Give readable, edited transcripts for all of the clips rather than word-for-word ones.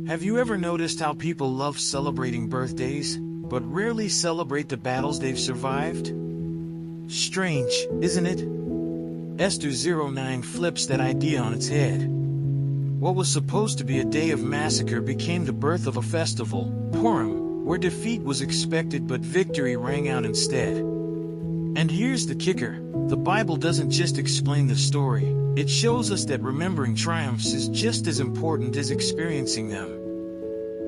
Have you ever noticed how people love celebrating birthdays, but rarely celebrate the battles they've survived? Strange, isn't it? Esther 09 flips that idea on its head. What was supposed to be a day of massacre became the birth of a festival, Purim, where defeat was expected but victory rang out instead. And here's the kicker: the Bible doesn't just explain the story, it shows us that remembering triumphs is just as important as experiencing them.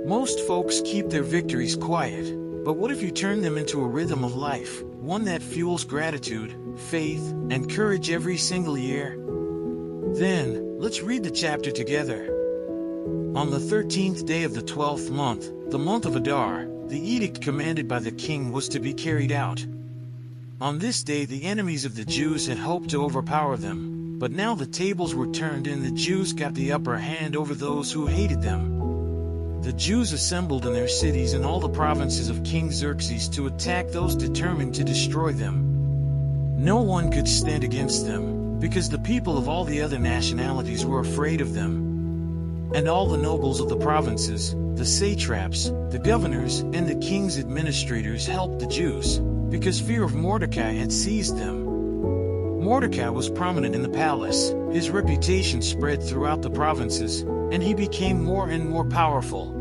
Most folks keep their victories quiet, but what if you turn them into a rhythm of life, one that fuels gratitude, faith, and courage every single year? Then, let's read the chapter together. On the 13th day of the 12th month, the month of Adar, the edict commanded by the king was to be carried out. On this day the enemies of the Jews had hoped to overpower them, but now the tables were turned and the Jews got the upper hand over those who hated them. The Jews assembled in their cities and all the provinces of King Xerxes to attack those determined to destroy them. No one could stand against them, because the people of all the other nationalities were afraid of them. And all the nobles of the provinces, the satraps, the governors, and the king's administrators helped the Jews, because fear of Mordecai had seized them. Mordecai was prominent in the palace, his reputation spread throughout the provinces, and he became more and more powerful.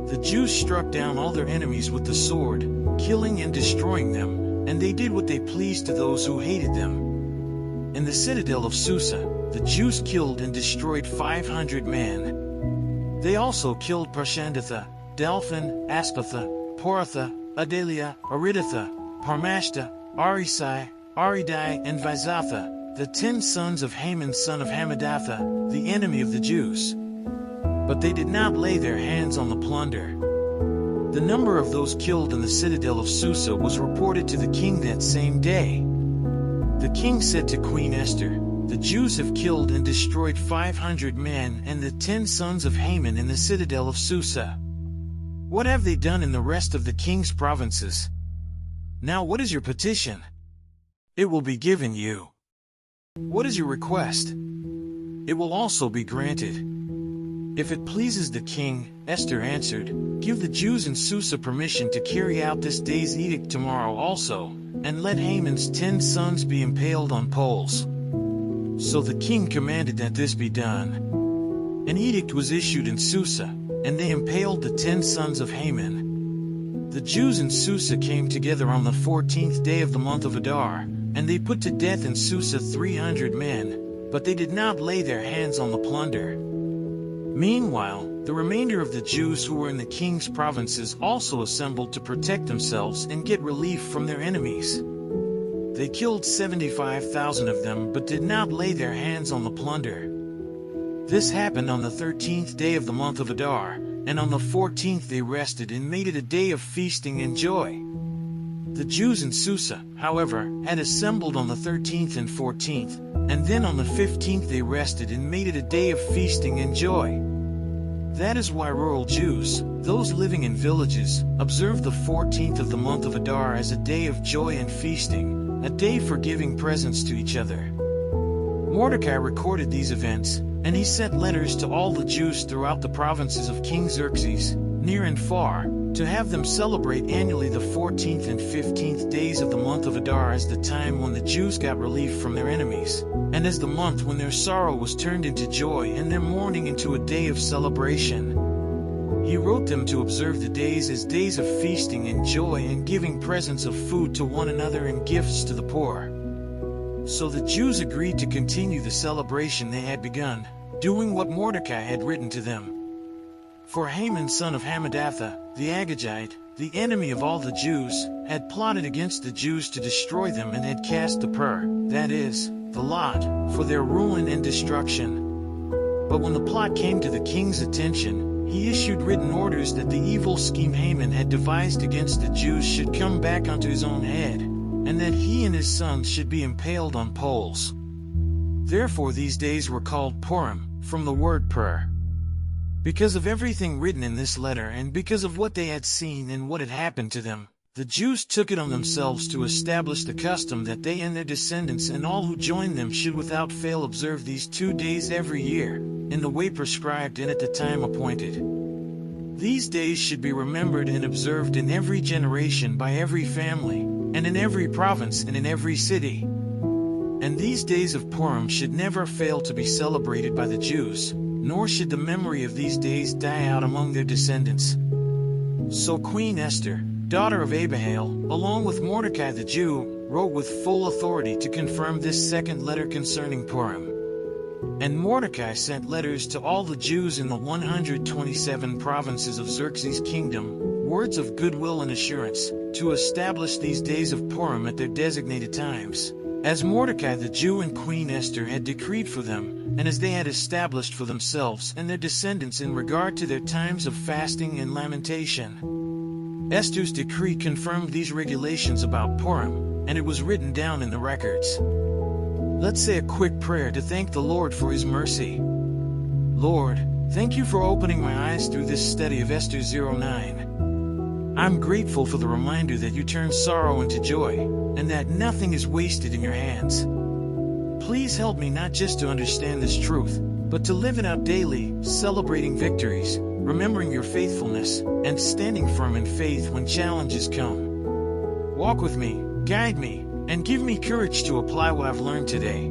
The Jews struck down all their enemies with the sword, killing and destroying them, and they did what they pleased to those who hated them. In the citadel of Susa, the Jews killed and destroyed 500 men. They also killed Parshandatha, Delphin, Aspatha, Poratha, Adalia, Aridatha, Parmashta, Arisai, Aridai, and Vizatha, the 10 sons of Haman son of Hammedatha, the enemy of the Jews. But they did not lay their hands on the plunder. The number of those killed in the citadel of Susa was reported to the king that same day. The king said to Queen Esther, "The Jews have killed and destroyed 500 men and the 10 sons of Haman in the citadel of Susa. What have they done in the rest of the king's provinces? Now what is your petition? It will be given you. What is your request? It will also be granted." "If it pleases the king," Esther answered, "give the Jews in Susa permission to carry out this day's edict tomorrow also, and let Haman's 10 sons be impaled on poles." So the king commanded that this be done. An edict was issued in Susa, and they impaled the 10 sons of Haman. The Jews in Susa came together on the 14th day of the month of Adar, and they put to death in Susa 300 men, but they did not lay their hands on the plunder. Meanwhile, the remainder of the Jews who were in the king's provinces also assembled to protect themselves and get relief from their enemies. They killed 75,000 of them but did not lay their hands on the plunder. This happened on the 13th day of the month of Adar, and on the 14th they rested and made it a day of feasting and joy. The Jews in Susa, however, had assembled on the 13th and 14th, and then on the 15th they rested and made it a day of feasting and joy. That is why rural Jews, those living in villages, observe the 14th of the month of Adar as a day of joy and feasting, a day for giving presents to each other. Mordecai recorded these events, and he sent letters to all the Jews throughout the provinces of King Xerxes, near and far, to have them celebrate annually the 14th and 15th days of the month of Adar as the time when the Jews got relief from their enemies, and as the month when their sorrow was turned into joy and their mourning into a day of celebration. He wrote them to observe the days as days of feasting and joy and giving presents of food to one another and gifts to the poor. So the Jews agreed to continue the celebration they had begun, doing what Mordecai had written to them. For Haman son of Hammedatha, the Agagite, the enemy of all the Jews, had plotted against the Jews to destroy them and had cast the pur, that is, the lot, for their ruin and destruction. But when the plot came to the king's attention, he issued written orders that the evil scheme Haman had devised against the Jews should come back onto his own head, and that he and his sons should be impaled on poles. Therefore these days were called Purim, from the word pur. Because of everything written in this letter and because of what they had seen and what had happened to them, the Jews took it on themselves to establish the custom that they and their descendants and all who join them should without fail observe these 2 days every year, in the way prescribed and at the time appointed. These days should be remembered and observed in every generation by every family, and in every province and in every city. And these days of Purim should never fail to be celebrated by the Jews, nor should the memory of these days die out among their descendants. So Queen Esther, daughter of Abihail, along with Mordecai the Jew, wrote with full authority to confirm this second letter concerning Purim. And Mordecai sent letters to all the Jews in the 127 provinces of Xerxes' kingdom, words of goodwill and assurance, to establish these days of Purim at their designated times, as Mordecai the Jew and Queen Esther had decreed for them, and as they had established for themselves and their descendants in regard to their times of fasting and lamentation. Esther's decree confirmed these regulations about Purim, and it was written down in the records. Let's say a quick prayer to thank the Lord for His mercy. Lord, thank you for opening my eyes through this study of Esther 09. I'm grateful for the reminder that you turn sorrow into joy, and that nothing is wasted in your hands. Please help me not just to understand this truth, but to live it out daily, celebrating victories, remembering your faithfulness, and standing firm in faith when challenges come. Walk with me, guide me, and give me courage to apply what I've learned today.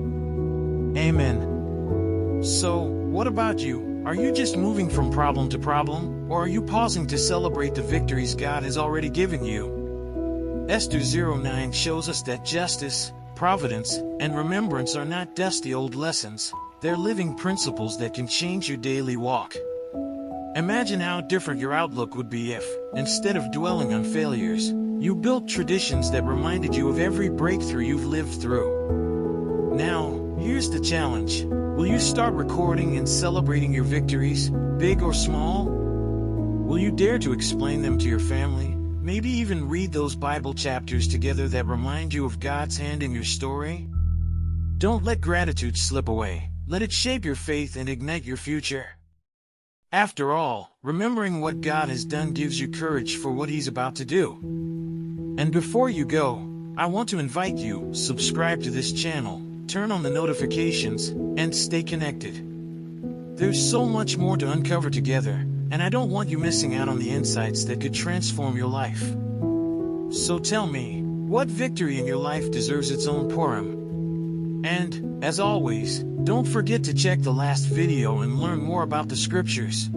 Amen. So, what about you? Are you just moving from problem to problem, or are you pausing to celebrate the victories God has already given you? Esther 09 shows us that justice, providence, and remembrance are not dusty old lessons. They're living principles that can change your daily walk. Imagine how different your outlook would be if, instead of dwelling on failures, you built traditions that reminded you of every breakthrough you've lived through. Now, here's the challenge. Will you start recording and celebrating your victories, big or small? Will you dare to explain them to your family? Maybe even read those Bible chapters together that remind you of God's hand in your story? Don't let gratitude slip away. Let it shape your faith and ignite your future. After all, remembering what God has done gives you courage for what He's about to do. And before you go, I want to invite you, subscribe to this channel, turn on the notifications, and stay connected. There's so much more to uncover together, and I don't want you missing out on the insights that could transform your life. So tell me, what victory in your life deserves its own Purim? And, as always, don't forget to check the last video and learn more about the scriptures.